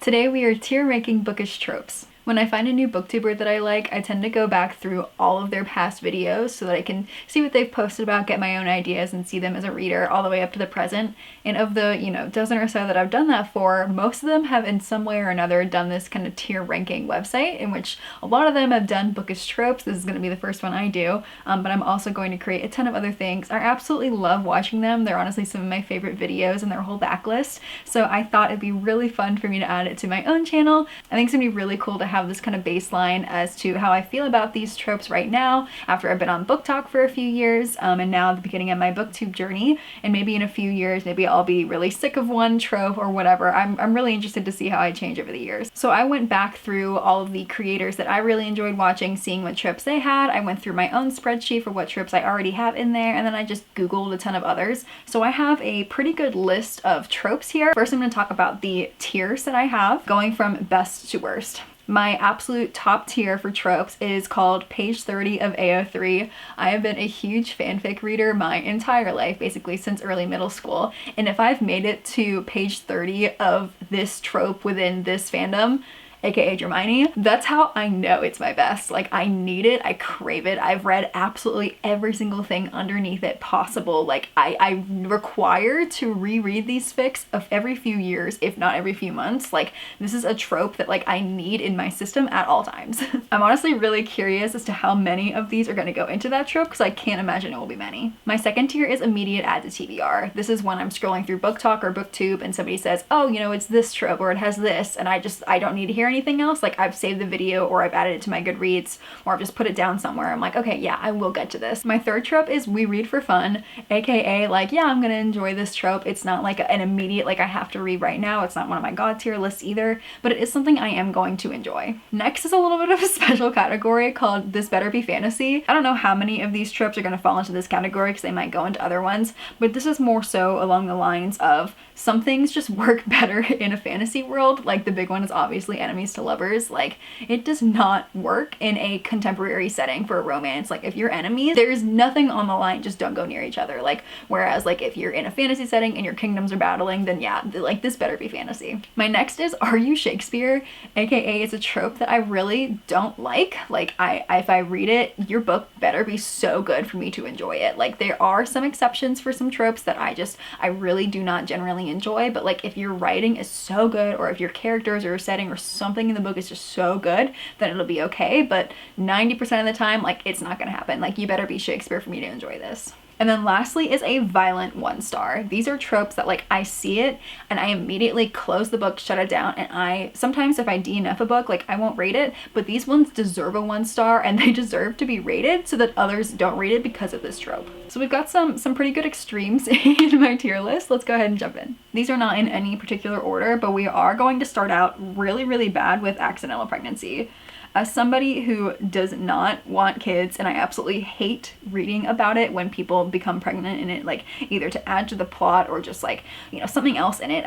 Today we are tier ranking bookish tropes. When I find a new booktuber that I like, I tend to go back through all of their past videos so that I can see what they've posted about, get my own ideas, and see them as a reader all the way up to the present. And of the, dozen or so that I've done that for, most of them have in some way or another done this kind of tier ranking website in which a lot of them have done bookish tropes. This is going to be the first one I do, but I'm also going to create a ton of other things. I absolutely love watching them. They're honestly some of my favorite videos and their whole backlist. So I thought it'd be really fun for me to add it to my own channel. I think it's gonna be really cool to have this kind of baseline as to how I feel about these tropes right now after I've been on BookTok for a few years and now at the beginning of my BookTube journey. And maybe in a few years, maybe I'll be really sick of one trope or whatever. I'm really interested to see how I change over the years. So I went back through all of the creators that I really enjoyed watching, seeing what tropes they had. I went through my own spreadsheet for what tropes I already have in there, and then I just Googled a ton of others. So I have a pretty good list of tropes here. First, I'm going to talk about the tiers that I have, going from best to worst. My absolute top tier for tropes is called Page 30 of AO3. I have been a huge fanfic reader my entire life, basically since early middle school. And if I've made it to page 30 of this trope within this fandom, aka Hermione, that's how I know it's my best. Like, I need it, I crave it. I've read absolutely every single thing underneath it possible. Like, I require to reread these fics of every few years, if not every few months. Like, this is a trope that like I need in my system at all times. I'm honestly really curious as to how many of these are going to go into that trope because I can't imagine it will be many. My second tier is immediate add to TBR. This is when I'm scrolling through BookTok or BookTube and somebody says, oh, it's this trope or it has this, and I don't need to hear anything else. Like, I've saved the video or I've added it to my Goodreads or I've just put it down somewhere. I'm like, okay, yeah, I will get to this. My third trope is we read for fun, aka like, yeah, I'm gonna enjoy this trope. It's not like an immediate, like I have to read right now. It's not one of my god tier lists either, but it is something I am going to enjoy. Next is a little bit of a special category called This Better Be Fantasy. I don't know how many of these tropes are gonna fall into this category because they might go into other ones, but this is more so along the lines of some things just work better in a fantasy world. Like, the big one is obviously enemies to lovers. Like, it does not work in a contemporary setting for a romance. Like, if you're enemies, there's nothing on the line, just don't go near each other. Like, whereas like if you're in a fantasy setting and your kingdoms are battling, then yeah, like this better be fantasy. My next is Are You Shakespeare? AKA it's a trope that I really don't like. Like, if I read it, your book better be so good for me to enjoy it. Like, there are some exceptions for some tropes that I really do not generally enjoy, but like if your writing is so good or if your characters or your setting or something in the book is just so good, then it'll be okay. But 90% of the time, like, it's not gonna happen. Like, you better be Shakespeare for me to enjoy this. And then lastly is a violent 1-star. These are tropes that like I see it and I immediately close the book, shut it down, and sometimes if I DNF a book, like I won't rate it, but these ones deserve a 1-star and they deserve to be rated so that others don't rate it because of this trope. So we've got some pretty good extremes in my tier list. Let's go ahead and jump in. These are not in any particular order, but we are going to start out really, really bad with accidental pregnancy. As somebody who does not want kids, and I absolutely hate reading about it when people become pregnant in it, like either to add to the plot or just like, something else in it,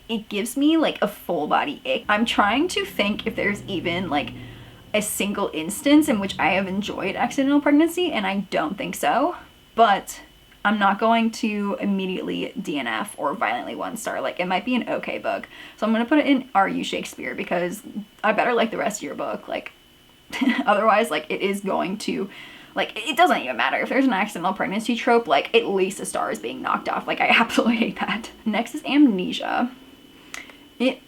it gives me like a full body ick. I'm trying to think if there's even like a single instance in which I have enjoyed accidental pregnancy, and I don't think so, but I'm not going to immediately DNF or violently 1-star. Like, it might be an okay book. So I'm going to put it in Are You Shakespeare because I better like the rest of your book. Like, otherwise, like, it is going to, like, it doesn't even matter. If there's an accidental pregnancy trope, like, at least a star is being knocked off. Like, I absolutely hate that. Next is Amnesia. It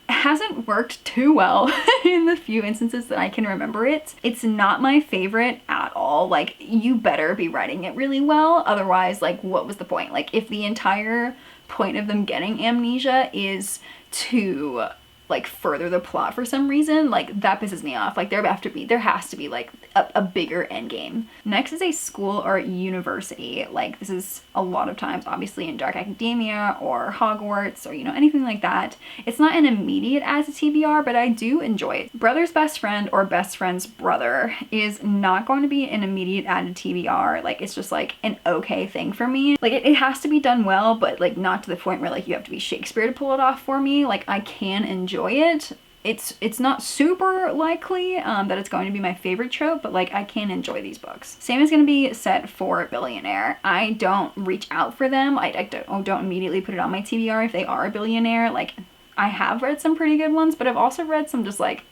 hasn't worked too well in the few instances that I can remember it. It's not my favorite at all. Like, you better be writing it really well. Otherwise, like, what was the point? Like, if the entire point of them getting amnesia is to like further the plot for some reason, like that pisses me off. Like, there has to be like a bigger end game. Next is a school or university. Like, this is a lot of times obviously in dark academia or Hogwarts or anything like that. It's not an immediate as a TBR, but I do enjoy it. Brother's best friend or best friend's brother is not going to be an immediate added TBR. Like, it's just like an okay thing for me. Like, it has to be done well, but like not to the point where like you have to be Shakespeare to pull it off for me. Like, I can enjoy it. It's not super likely that it's going to be my favorite trope, but like I can enjoy these books. Same is going to be set for billionaire. I don't reach out for them. I don't immediately put it on my TBR if they are a billionaire. Like, I have read some pretty good ones, but I've also read some just like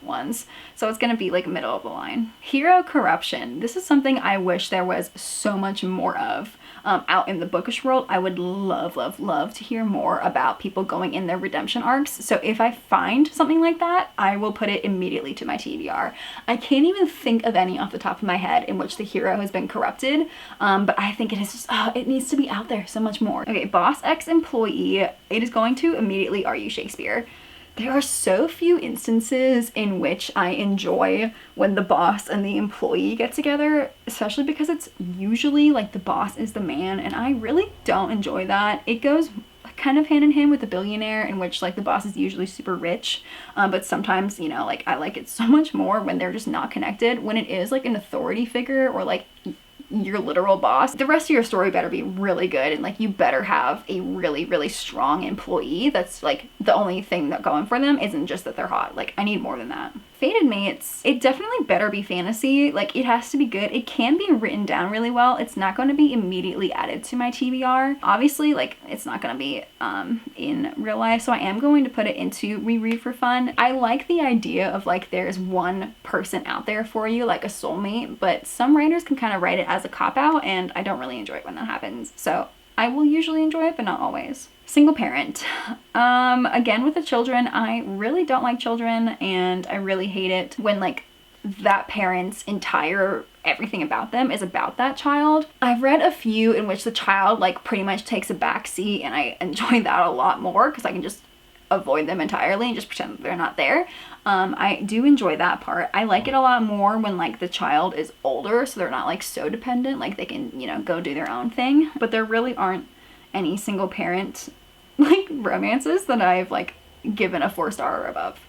ones. So it's gonna be like middle of the line. Hero corruption. This is something I wish there was so much more of out in the bookish world. I would love, love, love to hear more about people going in their redemption arcs. So if I find something like that, I will put it immediately to my TBR. I can't even think of any off the top of my head in which the hero has been corrupted, but I think it is just, it needs to be out there so much more. Okay, boss X employee. It is going to immediately Are You Shakespeare? There are so few instances in which I enjoy when the boss and the employee get together, especially because it's usually like the boss is the man, and I really don't enjoy that. It goes kind of hand in hand with the billionaire, in which like the boss is usually super rich, but sometimes, you know, like I like it so much more when they're just not connected. When it is like an authority figure or like your literal boss, the rest of your story better be really good, and like you better have a really, really strong employee that's like the only thing that going for them isn't just that they're hot. Like I need more than that. Fated Mates, it definitely better be fantasy. Like it has to be good. It can be written down really well. It's not going to be immediately added to my TBR. Obviously, like it's not going to be in real life, so I am going to put it into reread for fun. I like the idea of like there's one person out there for you, like a soulmate, but some writers can kind of write it as a cop-out, and I don't really enjoy it when that happens. So I will usually enjoy it, but not always. Single parent. Again, with the children, I really don't like children, and I really hate it when like that parent's entire everything about them is about that child. I've read a few in which the child like pretty much takes a backseat, and I enjoy that a lot more because I can just avoid them entirely and just pretend that they're not there. I do enjoy that part. I like it a lot more when like the child is older, so they're not like so dependent, like they can, you know, go do their own thing. But there really aren't any single parent like romances that I've like given a 4-star or above.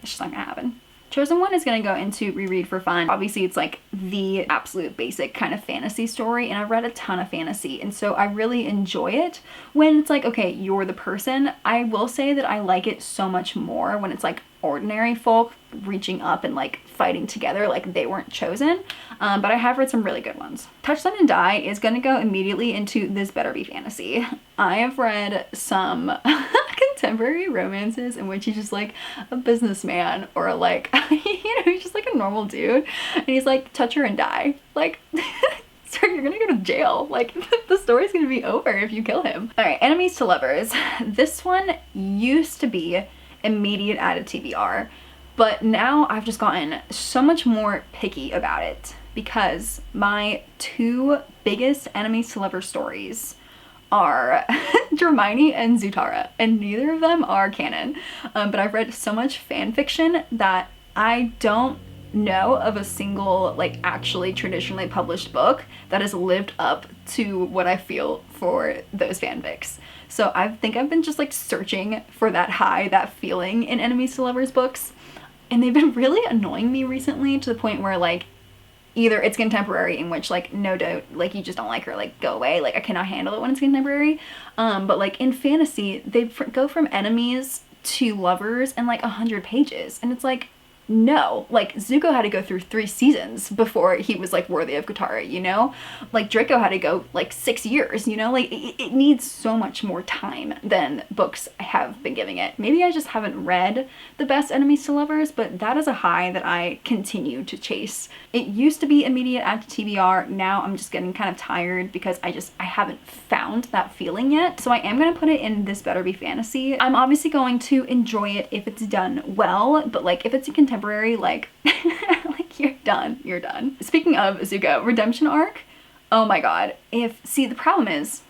It's just not gonna happen. Chosen One is going to go into reread for fun. Obviously, it's like the absolute basic kind of fantasy story, and I've read a ton of fantasy, and so I really enjoy it when it's like, okay, you're the person. I will say that I like it so much more when it's like ordinary folk reaching up and like fighting together like they weren't chosen, but I have read some really good ones. Touchdown and Die is going to go immediately into This Better Be Fantasy. I have read some contemporary romances in which he's just like a businessman or like you know, he's just like a normal dude, and he's like, touch her and die. Like sir, you're gonna go to jail. Like the story's gonna be over if you kill him. All right, Enemies to Lovers. This one used to be immediate added TBR, but now I've just gotten so much more picky about it because my two biggest enemies to lovers stories are Hermione and Zutara, and neither of them are canon, but I've read so much fan fiction that I don't know of a single like actually traditionally published book that has lived up to what I feel for those fanfics. So I think I've been just like searching for that high, that feeling in enemies to lovers books, and they've been really annoying me recently to the point where like either it's contemporary, in which like no doubt like you just don't like her, like go away, like I cannot handle it when it's contemporary, but like in fantasy they go from enemies to lovers in like 100 pages, and it's like, no, like Zuko had to go through 3 seasons before he was like worthy of Katara, you know? Like Draco had to go like 6 years, you know? Like it needs so much more time than books have been giving it. Maybe I just haven't read the best enemies to lovers, but that is a high that I continue to chase. It used to be immediate add to TBR. Now I'm just getting kind of tired because I haven't found that feeling yet. So I am going to put it in This Better Be Fantasy. I'm obviously going to enjoy it if it's done well, but like if it's a contemporary, like like you're done. Speaking of Zuko, redemption arc, oh my god. See, the problem is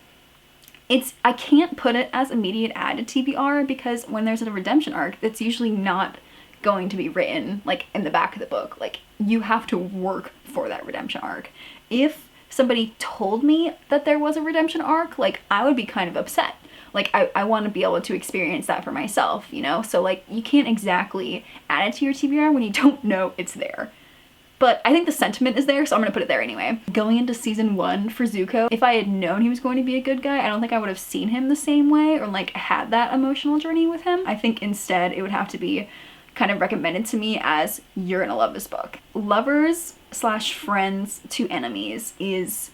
I can't put it as immediate add to TBR because when there's a redemption arc, it's usually not going to be written like in the back of the book. Like you have to work for that redemption arc. If somebody told me that there was a redemption arc, like I would be kind of upset. Like I want to be able to experience that for myself, you know? So like you can't exactly add it to your TBR when you don't know it's there. But I think the sentiment is there, so I'm gonna put it there anyway. Going into season 1 for Zuko, if I had known he was going to be a good guy, I don't think I would have seen him the same way or like had that emotional journey with him. I think instead it would have to be kind of recommended to me as, you're gonna love this book. Lovers/friends to enemies is,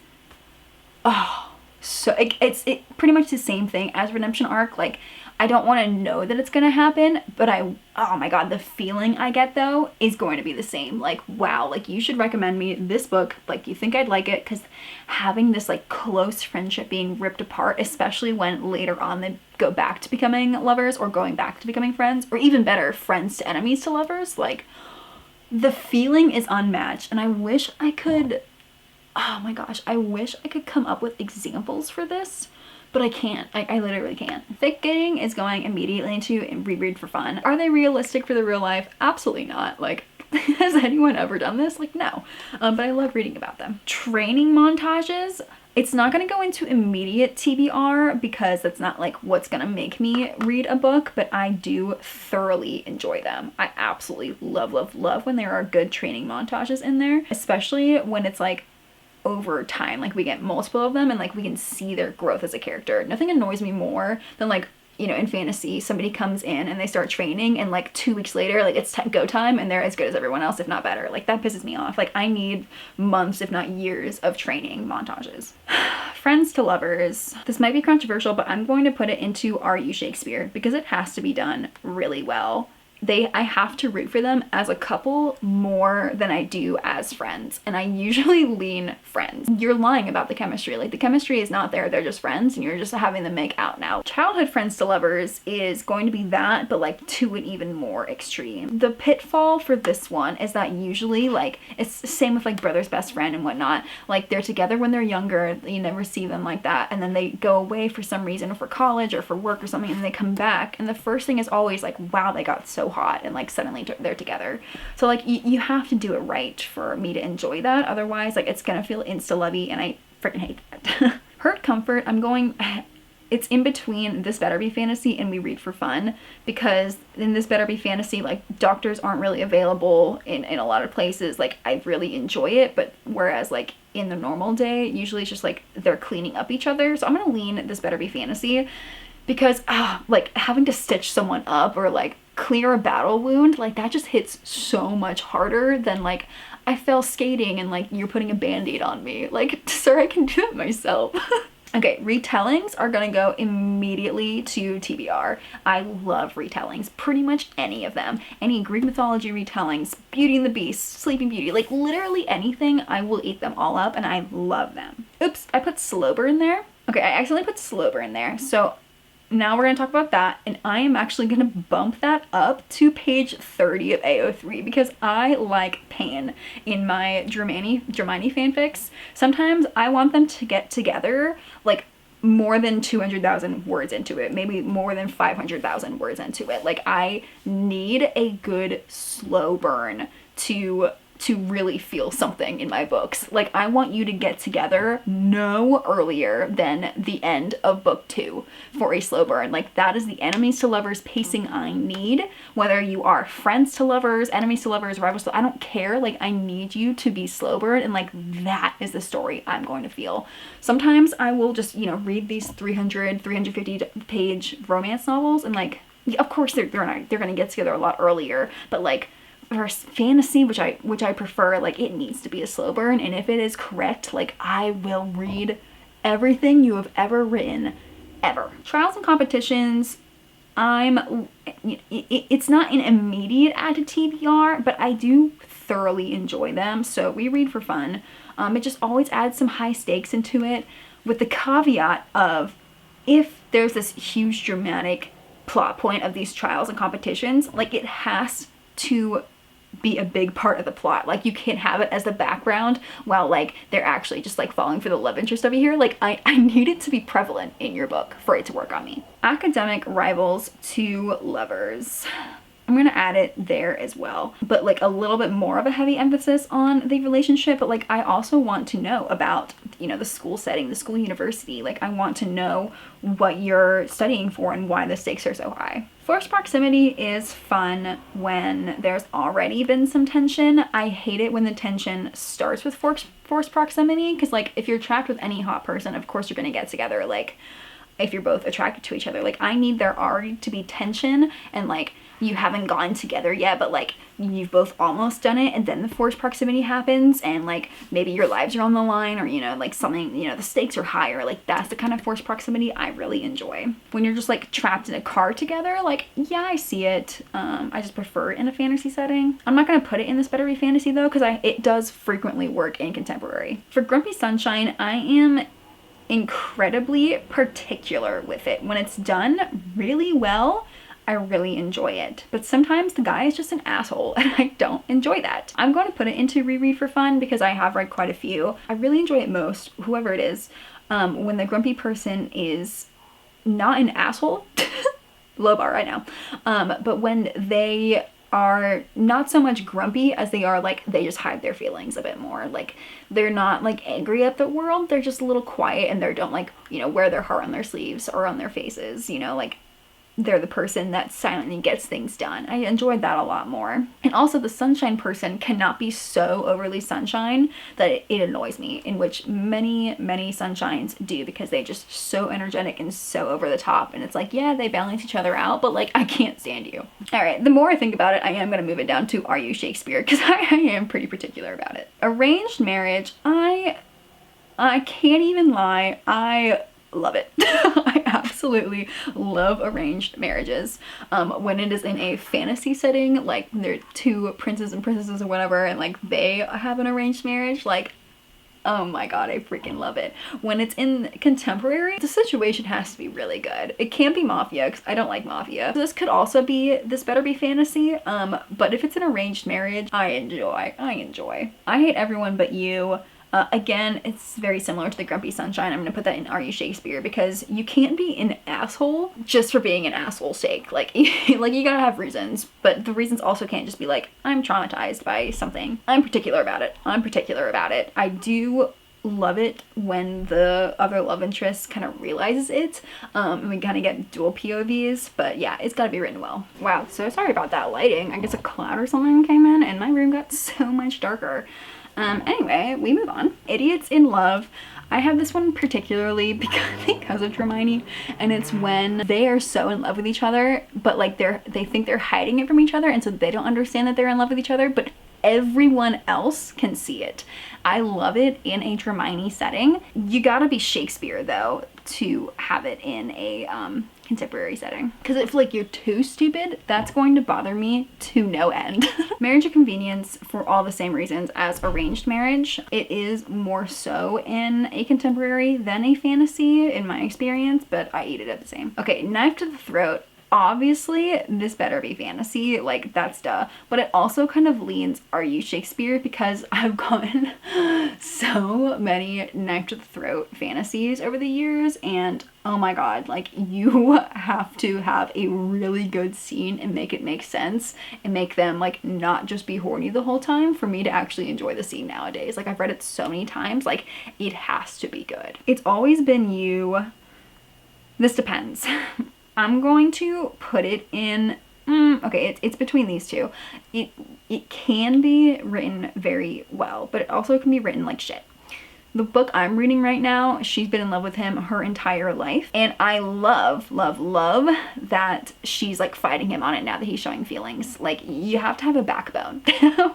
oh, so it's pretty much the same thing as redemption arc. Like I don't want to know that it's going to happen, but oh my god, the feeling I get though is going to be the same. Like, wow, like you should recommend me this book, like you think I'd like it, because having this like close friendship being ripped apart, especially when later on they go back to becoming lovers or going back to becoming friends, or even better, friends to enemies to lovers, like the feeling is unmatched. And I wish I could, oh my gosh, I wish I could come up with examples for this, but I can't. I literally can't. Thick Getting is going immediately into reread for fun. Are they realistic for the real life? Absolutely not. Like, has anyone ever done this? Like, no. But I love reading about them. Training montages. It's not going to go into immediate TBR because that's not like what's going to make me read a book, but I do thoroughly enjoy them. I absolutely love, love, love when there are good training montages in there, especially when it's like over time, like we get multiple of them and like we can see their growth as a character. Nothing annoys me more than like, you know, in fantasy, somebody comes in and they start training and like 2 weeks later, like it's go time and they're as good as everyone else, if not better. Like that pisses me off. Like I need months, if not years of training montages. Friends to lovers. This might be controversial, but I'm going to put it into Are You Shakespeare because it has to be done really well. I have to root for them as a couple more than I do as friends. And I usually lean friends. You're lying about the chemistry. Like the chemistry is not there. They're just friends and you're just having them make out now. Childhood friends to lovers is going to be that, but like to an even more extreme. The pitfall for this one is that usually like, it's the same with like brother's best friend and whatnot. Like they're together when they're younger. You never see them like that. And then they go away for some reason for college or for work or something and they come back. And the first thing is always like, wow, they got so hot and like suddenly they're together. So like you have to do it right for me to enjoy that. Otherwise like it's gonna feel insta-lovey and I freaking hate that. Hurt Comfort, it's in between This Better Be Fantasy and We Read for Fun, because in This Better Be Fantasy, like doctors aren't really available in a lot of places. Like I really enjoy it, but whereas like in the normal day, usually it's just like they're cleaning up each other. So I'm gonna lean This Better Be Fantasy because like having to stitch someone up or like clear a battle wound, like that just hits so much harder than like I fell skating and like you're putting a band-aid on me. Like, sir, I can do it myself. Okay, retellings are gonna go immediately to TBR. I love retellings, pretty much any of them. Any Greek mythology retellings, Beauty and the Beast, Sleeping Beauty, like literally anything, I will eat them all up and I love them. Oops, I put slow burn there. Okay, I accidentally put slow burn there. So now we're going to talk about that, and I am actually going to bump that up to page 30 of AO3 because I like pain in my Germani fanfics. Sometimes I want them to get together like more than 200,000 words into it, maybe more than 500,000 words into it. Like I need a good slow burn to really feel something in my books. Like I want you to get together no earlier than the end of book 2 for a slow burn. Like that is the enemies to lovers pacing I need. Whether you are friends to lovers, enemies to lovers, rivals to, I don't care. Like I need you to be slow burn, and like that is the story I'm going to feel. Sometimes I will just, you know, read these 350 page romance novels and like, of course they're gonna get together a lot earlier, but like for fantasy, which I prefer, like it needs to be a slow burn, and if it is correct, like I will read everything you have ever written, ever. Trials and competitions, it's not an immediate add to TBR, but I do thoroughly enjoy them, so We Read for Fun. It just always adds some high stakes into it, with the caveat of if there's this huge dramatic plot point of these trials and competitions, like it has to be a big part of the plot. Like you can't have it as the background while like they're actually just like falling for the love interest over here. Like I need it to be prevalent in your book for it to work on me. Academic rivals to lovers. I'm gonna add it there as well, but like a little bit more of a heavy emphasis on the relationship. But like I also want to know about, you know, the school setting, the school university. Like I want to know what you're studying for and why the stakes are so high. Forced proximity is fun when there's already been some tension. I hate it when the tension starts with forced proximity, because like if you're trapped with any hot person, of course you're gonna get together. Like if you're both attracted to each other. Like, I need there already to be tension, and like you haven't gotten together yet, but like you've both almost done it, and then the forced proximity happens, and like maybe your lives are on the line, or you know, like something, you know, the stakes are higher. Like, that's the kind of forced proximity I really enjoy. When you're just like trapped in a car together, like, yeah, I see it. I just prefer it in a fantasy setting. I'm not gonna put it in this better be fantasy though, because it does frequently work in contemporary. For Grumpy Sunshine, I am incredibly particular with it. When it's done really well, I really enjoy it. But sometimes the guy is just an asshole, and I don't enjoy that. I'm going to put it into reread for fun because I have read quite a few. I really enjoy it most, whoever it is, when the grumpy person is not an asshole, low bar right now, but when they are not so much grumpy as they are like, they just hide their feelings a bit more. Like, they're not like angry at the world, they're just a little quiet, and they don't like, you know, wear their heart on their sleeves or on their faces, you know, like they're the person that silently gets things done. I enjoyed that a lot more. And also the sunshine person cannot be so overly sunshine that it annoys me, in which many sunshines do, because they're just so energetic and so over the top, and it's like, yeah, they balance each other out, but like, I can't stand you. All right, the more I think about it, I am gonna move it down to Are You Shakespeare, because I am pretty particular about it. Arranged marriage, I can't even lie, I love it. I absolutely love arranged marriages. When it is in a fantasy setting, like they're two princes and princesses or whatever, and like they have an arranged marriage, like, oh my god, I freaking love it. When it's in contemporary, the situation has to be really good. It can't be mafia, because I don't like mafia. This could also be, this better be fantasy, but if it's an arranged marriage, I enjoy. I Hate Everyone But You. Again, it's very similar to the Grumpy Sunshine. I'm gonna put that in Are You Shakespeare, because you can't be an asshole just for being an asshole's sake. Like, like you gotta have reasons, but the reasons also can't just be like, I'm traumatized by something. I'm particular about it. I do love it when the other love interest kind of realizes it, and we kind of get dual POVs, but yeah, it's gotta be written well. Wow, so sorry about that lighting. I guess a cloud or something came in and my room got so much darker. Anyway, we move on. Idiots in Love. I have this one particularly because of Hermione, and it's when they are so in love with each other, but like they think they're hiding it from each other, and so they don't understand that they're in love with each other, but everyone else can see it. I love it in a Hermione setting. You gotta be Shakespeare though to have it in a contemporary setting, because if like you're too stupid, that's going to bother me to no end. Marriage of Convenience, for all the same reasons as arranged marriage, it is more so in a contemporary than a fantasy in my experience, but I eat it at the same. Okay, Knife to the Throat. Obviously, this better be fantasy, like that's duh, but it also kind of leans Are You Shakespeare, because I've gotten so many Knife to the Throat fantasies over the years, and oh my god, like you have to have a really good scene and make it make sense and make them like not just be horny the whole time for me to actually enjoy the scene nowadays. Like, I've read it so many times, like it has to be good. It's Always Been You. This depends. I'm going to put it in, okay, it's between these two. It can be written very well, but it also can be written like shit. The book I'm reading right now, she's been in love with him her entire life, and I love that she's like fighting him on it now that he's showing feelings. Like, you have to have a backbone.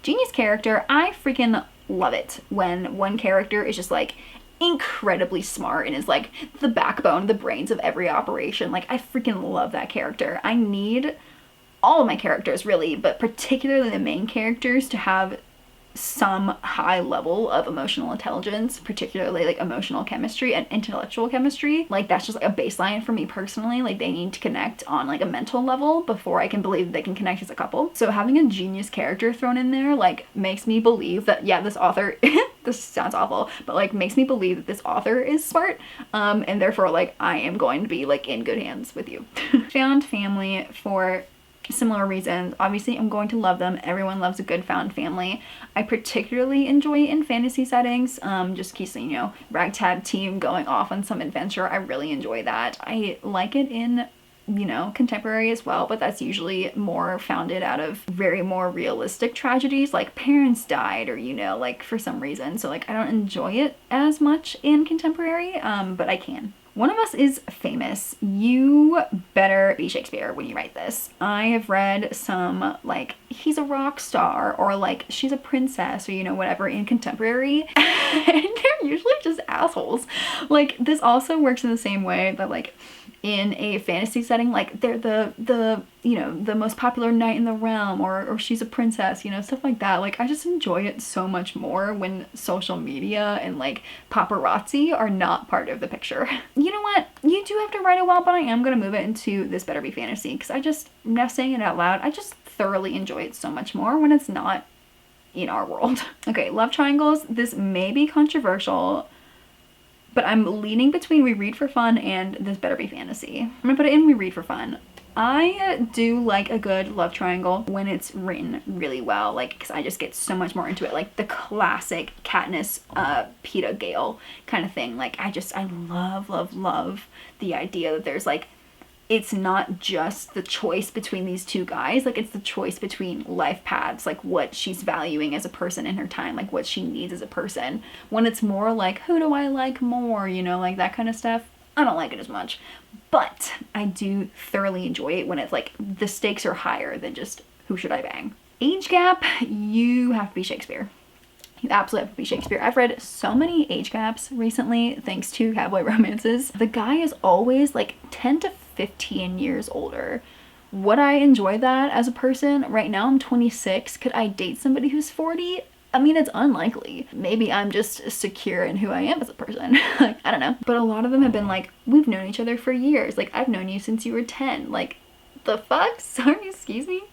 Genius character, I freaking love it when one character is just like incredibly smart and is like the backbone, the brains of every operation. Like, I freaking love that character. I need all of my characters really, but particularly the main characters, to have some high level of emotional intelligence, particularly like emotional chemistry and intellectual chemistry. Like, that's just like a baseline for me personally. Like, they need to connect on like a mental level before I can believe that they can connect as a couple. So having a genius character thrown in there like makes me believe that, yeah, this author this sounds awful, but like makes me believe that this author is smart, and therefore like I am going to be like in good hands with you. Found family, for similar reasons. Obviously, I'm going to love them. Everyone loves a good found family. I particularly enjoy it in fantasy settings, just in case, you know, ragtag team going off on some adventure. I really enjoy that. I like it in, you know, contemporary as well, but that's usually more founded out of very more realistic tragedies, like parents died, or, you know, like for some reason. So like I don't enjoy it as much in contemporary, but I can One of us is famous. You better be Shakespeare when you write this. I have read some like he's a rock star or like she's a princess or, you know, whatever in contemporary and they're usually just assholes. Like this also works in the same way that like in a fantasy setting, like they're the you know, the most popular knight in the realm or she's a princess, you know, stuff like that. Like I just enjoy it so much more when social media and like paparazzi are not part of the picture. You know what? You do have to write it well, but I am gonna move it into this better be fantasy because I'm now saying it out loud, I just thoroughly enjoy it so much more when it's not in our world. Okay, love triangles. This may be controversial, but I'm leaning between We Read for Fun and This Better Be Fantasy. I'm gonna put it in We Read for Fun. I do like a good love triangle when it's written really well, like because I just get so much more into it, like the classic Katniss, Peeta Gale kind of thing. Like I love the idea that there's like, it's not just the choice between these two guys, like it's the choice between life paths, like what she's valuing as a person in her time, like what she needs as a person. When it's more like, who do I like more, you know, like that kind of stuff, I don't like it as much. But I do thoroughly enjoy it when it's like the stakes are higher than just who should I bang. Age gap, you have to be Shakespeare. You absolutely have to be Shakespeare. I've read so many age gaps recently thanks to cowboy romances. The guy is always like 10 to 15 years older. Would I enjoy that as a person? Right now I'm 26. Could I date somebody who's 40? I mean, it's unlikely. Maybe I'm just secure in who I am as a person. Like, I don't know. But a lot of them have been like, we've known each other for years. Like, I've known you since you were 10. Like, the fuck? Sorry, excuse me?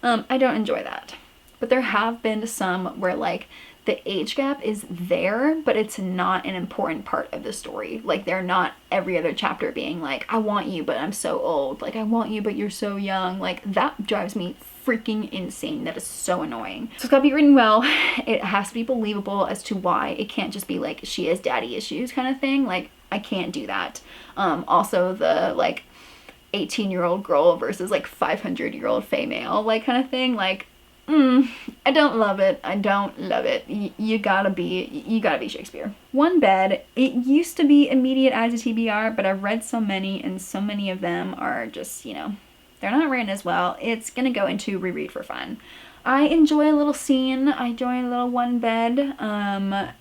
I don't enjoy that. But there have been some where like the age gap is there, but it's not an important part of the story. Like they're not every other chapter being like, I want you, but I'm so old. Like I want you, but you're so young. Like that drives me freaking insane. That is so annoying. So it's gotta be written well. It has to be believable as to why. It can't just be like, she has daddy issues kind of thing. Like I can't do that. Also the like 18-year-old girl versus like 500-year-old female, like kind of thing. Like, I don't love it. I don't love it. You gotta be Shakespeare. One bed. It used to be immediate as a TBR, but I've read so many and so many of them are just, you know, they're not written as well. It's gonna go into reread for fun. I enjoy a little scene. I enjoy a little one bed,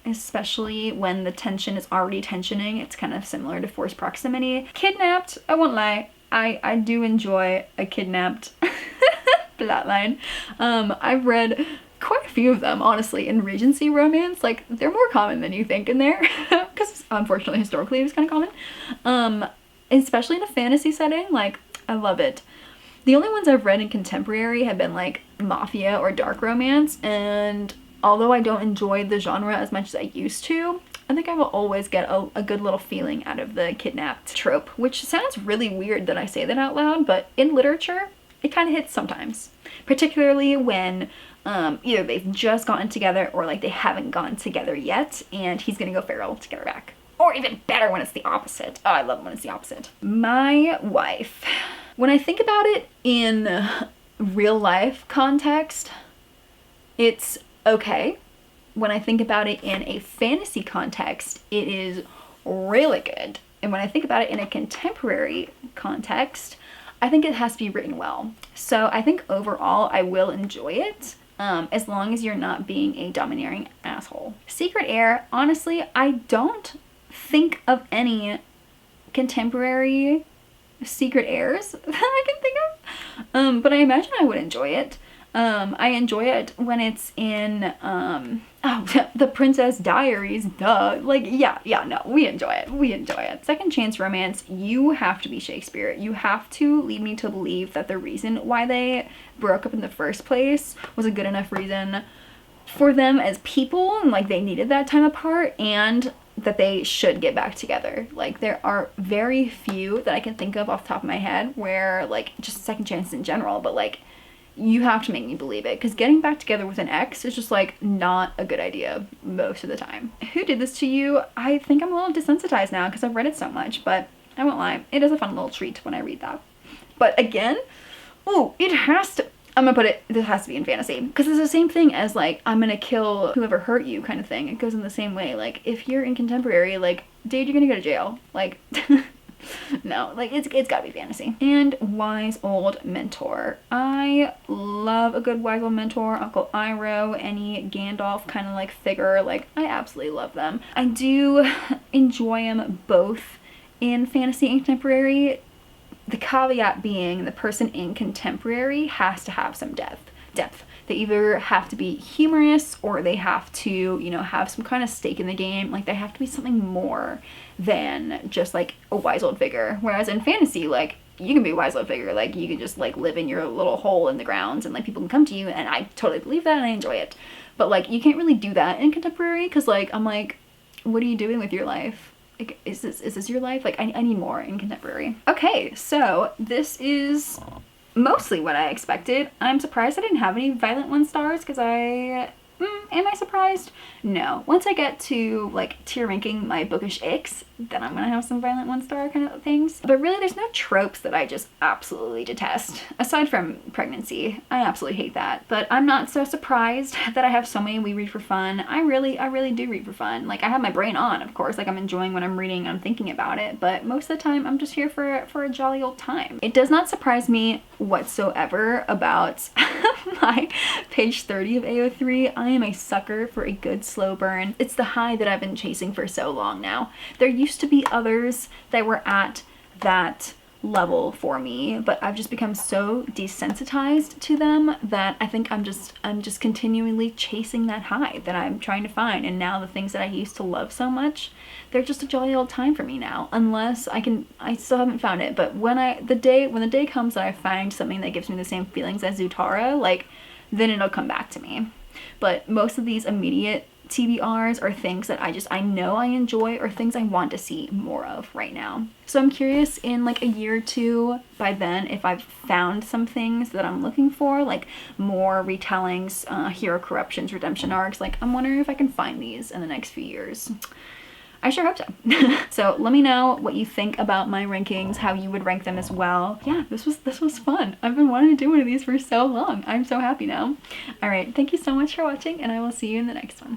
especially when the tension is already tensioning. It's kind of similar to forced proximity. Kidnapped, I won't lie. I do enjoy a kidnapped plotline. I've read quite a few of them, honestly, in Regency romance. Like, they're more common than you think in there, because unfortunately, historically, it was kind of common. Especially in a fantasy setting, like, I love it. The only ones I've read in contemporary have been, like, mafia or dark romance, and although I don't enjoy the genre as much as I used to, I think I will always get a good little feeling out of the kidnapped trope, which sounds really weird that I say that out loud, but in literature, it kind of hits sometimes, particularly when either they've just gotten together or like they haven't gotten together yet and he's gonna go feral to get her back. Or even better when it's the opposite. Oh, I love when it's the opposite. My wife. When I think about it in real life context, it's okay. When I think about it in a fantasy context, it is really good. And when I think about it in a contemporary context, I think it has to be written well. So I think overall I will enjoy it, as long as you're not being a domineering asshole. Secret Heir, honestly, I don't think of any contemporary secret heirs that I can think of, but I imagine I would enjoy it. I enjoy it when it's in, The Princess Diaries, duh. Like, yeah, no, we enjoy it. Second chance romance, you have to be Shakespeare. You have to lead me to believe that the reason why they broke up in the first place was a good enough reason for them as people, and like they needed that time apart, and that they should get back together. Like, there are very few that I can think of off the top of my head where, like, just second chances in general, but like, you have to make me believe it, because getting back together with an ex is just like not a good idea most of the time. Who did this to you? I think I'm a little desensitized now because I've read it so much, but I won't lie, it is a fun little treat when I read that. But again, oh, it has to, I'm gonna put it, this has to be in fantasy, because it's the same thing as like, I'm gonna kill whoever hurt you kind of thing. It goes in the same way. Like, if you're in contemporary, like, dude, you're gonna go to jail. Like, no, like it's gotta be fantasy. And wise old mentor. I love a good wise old mentor. Uncle Iroh, any Gandalf kind of like figure, like I absolutely love them. I do enjoy them both in fantasy and contemporary. The caveat being the person in contemporary has to have some depth. They either have to be humorous or they have to, you know, have some kind of stake in the game. Like they have to be something more than just like a wise old figure. Whereas in fantasy, like you can be a wise old figure. Like you can just like live in your little hole in the ground and like people can come to you, and I totally believe that and I enjoy it. But like you can't really do that in contemporary because like I'm like, what are you doing with your life? Like, is this your life? Like I need more in contemporary. Okay, so this is mostly what I expected. I'm surprised I didn't have any violent 1-stars because am I surprised? No. Once I get to like tier ranking my bookish icks, then I'm gonna have some violent 1-star kind of things. But really there's no tropes that I just absolutely detest. Aside from pregnancy, I absolutely hate that. But I'm not so surprised that I have so many we read for fun. I really do read for fun. Like I have my brain on, of course, like I'm enjoying what I'm reading, I'm thinking about it, but most of the time I'm just here for a jolly old time. It does not surprise me whatsoever about my page 30 of AO3. I am a sucker for a good slow burn. It's the high that I've been chasing for so long now. There used to be others that were at that level for me, but I've just become so desensitized to them that I think I'm just continually chasing that high that I'm trying to find. And now the things that I used to love so much, they're just a jolly old time for me now, unless I still haven't found it. But when the day comes that I find something that gives me the same feelings as Zutara, like then it'll come back to me. But most of these immediate TBRs are things that I know I enjoy or things I want to see more of right now. So I'm curious in like a year or two, by then, if I've found some things that I'm looking for, like more retellings, hero corruptions, redemption arcs. Like I'm wondering if I can find these in the next few years. I sure hope so. So let me know what you think about my rankings, how you would rank them as well. Yeah, this was fun. I've been wanting to do one of these for so long. I'm so happy now. All right, thank you so much for watching, and I will see you in the next one.